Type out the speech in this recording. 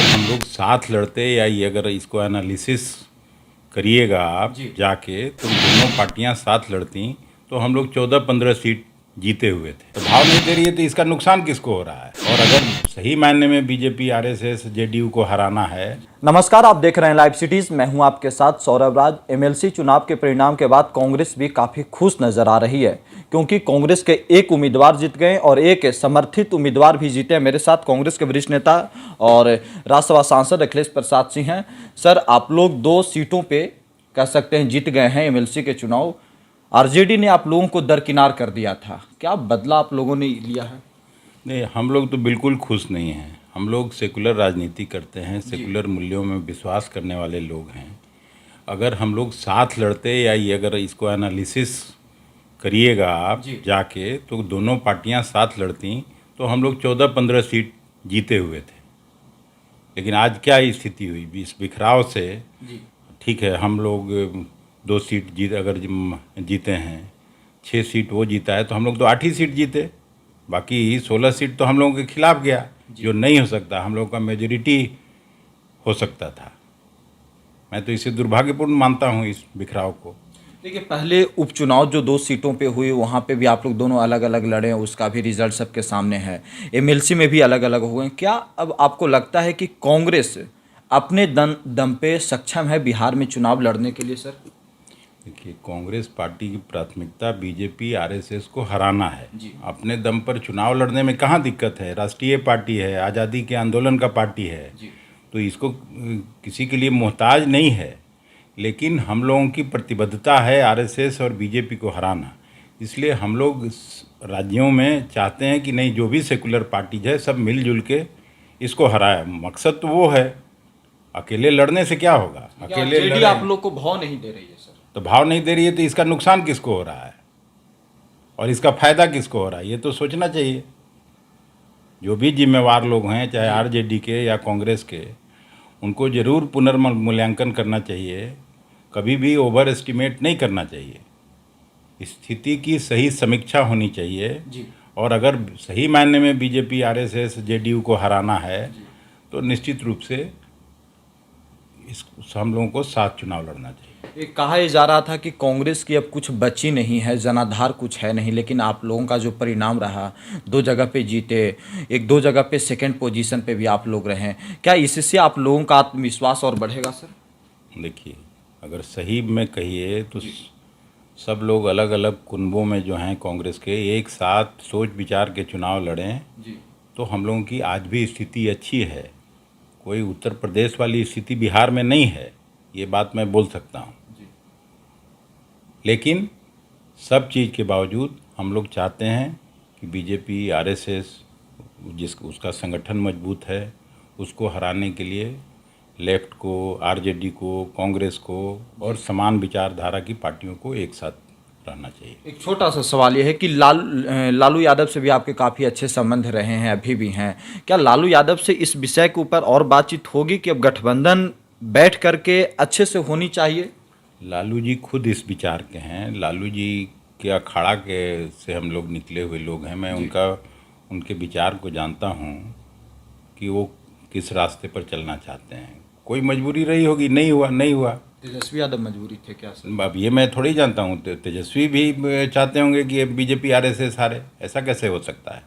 अगर हम लोग साथ लड़ते या ये अगर इसको एनालिसिस करिएगा आप जाके तो दोनों पार्टियां साथ लड़ती तो हम लोग 14-15 सीट जीते हुए थे। तो भाव नहीं दे रही है तो इसका नुकसान किसको हो रहा है? और अगर सही मायने में बीजेपी आरएसएस जेडीयू को हराना है। नमस्कार, आप देख रहे हैं लाइव सिटीज। मैं हूं आपके साथ सौरभ राज। एमएलसी चुनाव के परिणाम के बाद कांग्रेस भी काफी खुश नजर आ रही है, क्योंकि कांग्रेस के एक उम्मीदवार जीत गए और एक समर्थित उम्मीदवार भी जीते। मेरे साथ कांग्रेस के वरिष्ठ नेता और राज्यसभा सांसद अखिलेश प्रसाद सिंह हैं। सर, आप लोग 2 सीटों पे कह सकते हैं जीत गए हैं एमएलसी के चुनाव। आरजेडी ने आप लोगों को दरकिनार कर दिया था, क्या बदला आप लोगों ने लिया है? नहीं, हम लोग तो बिल्कुल खुश नहीं हैं। हम लोग सेकुलर राजनीति करते हैं, सेकुलर मूल्यों में विश्वास करने वाले लोग हैं। अगर हम लोग साथ लड़ते या ये अगर इसको एनालिसिस करिएगा आप जाके तो दोनों पार्टियां साथ लड़ती तो हम लोग 14-15 सीट जीते हुए थे। लेकिन आज क्या स्थिति हुई इस बिखराव से? ठीक है, हम लोग 2 सीट जीते हैं, 6 सीट वो जीता है तो हम लोग तो 8 ही सीट जीते। बाकी 16 सीट तो हम लोगों के खिलाफ गया, जो नहीं हो सकता। हम लोगों का मेजॉरिटी हो सकता था। मैं तो इसे दुर्भाग्यपूर्ण मानता हूँ इस बिखराव को। देखिए, पहले उपचुनाव जो 2 सीटों पे हुए वहाँ पे भी आप लोग दोनों अलग अलग लड़े, उसका भी रिजल्ट सबके सामने है। एमएलसी में भी अलग अलग हुए। क्या अब आपको लगता है कि कांग्रेस अपने दम पे सक्षम है बिहार में चुनाव लड़ने के लिए? सर देखिए, कांग्रेस पार्टी की प्राथमिकता बीजेपी आरएसएस को हराना है। अपने दम पर चुनाव लड़ने में कहाँ दिक्कत है? राष्ट्रीय पार्टी है, आज़ादी के आंदोलन का पार्टी है, तो इसको किसी के लिए मोहताज नहीं है। लेकिन हम लोगों की प्रतिबद्धता है आरएसएस और बीजेपी को हराना। इसलिए हम लोग राज्यों में चाहते हैं कि नहीं, जो भी सेकुलर पार्टीज है सब मिलजुल के इसको हराए। मकसद तो वो है। अकेले लड़ने से क्या होगा? अकेले आप लोग को भाव नहीं दे रही है? सर, तो भाव नहीं दे रही है तो इसका नुकसान किसको हो रहा है और इसका फायदा किसको हो रहा है? ये तो सोचना चाहिए। जो भी जिम्मेवार लोग हैं, चाहे आरजेडी के या कांग्रेस के, उनको जरूर पुनर्मूल्यांकन करना चाहिए। कभी भी ओवर एस्टिमेट नहीं करना चाहिए। स्थिति की सही समीक्षा होनी चाहिए। और अगर सही मायने में बीजेपी आरएसएस जेडीयू को हराना है तो निश्चित रूप से हम लोगों को साथ चुनाव लड़ना चाहिए। कहा जा रहा था कि कांग्रेस की अब कुछ बची नहीं है, जनाधार कुछ है नहीं, लेकिन आप लोगों का जो परिणाम रहा, 2 जगह पे जीते, 1-2 जगह पे सेकंड पोजीशन पे भी आप लोग रहे, क्या इससे आप लोगों का आत्मविश्वास और बढ़ेगा? सर देखिए, अगर सही में कहिए तो सब लोग अलग अलग कुनबों में जो हैं कांग्रेस के, एक साथ सोच विचार के चुनाव लड़ें तो हम लोगों की आज भी स्थिति अच्छी है। कोई उत्तर प्रदेश वाली स्थिति बिहार में नहीं है, ये बात मैं बोल सकता हूँ। लेकिन सब चीज़ के बावजूद हम लोग चाहते हैं कि बीजेपी आरएसएस उसका संगठन मजबूत है, उसको हराने के लिए लेफ्ट को, आरजेडी को, कांग्रेस को और समान विचारधारा की पार्टियों को एक साथ रहना चाहिए। एक छोटा सा सवाल यह है कि लालू यादव से भी आपके काफ़ी अच्छे संबंध रहे हैं, अभी भी हैं। क्या लालू यादव से इस विषय के ऊपर और बातचीत होगी कि अब गठबंधन बैठ करके अच्छे से होनी चाहिए? लालू जी खुद इस विचार के हैं। लालू जी के अखाड़ा के से हम लोग निकले हुए लोग हैं। मैं उनके विचार को जानता हूँ कि वो किस रास्ते पर चलना चाहते हैं। कोई मजबूरी रही होगी, नहीं हुआ। तेजस्वी यादव मजबूरी थे क्या? सर, अब ये मैं थोड़ी जानता हूँ। तेजस्वी भी चाहते होंगे कि बीजेपी आरएसएस हारे। ऐसा कैसे हो सकता है?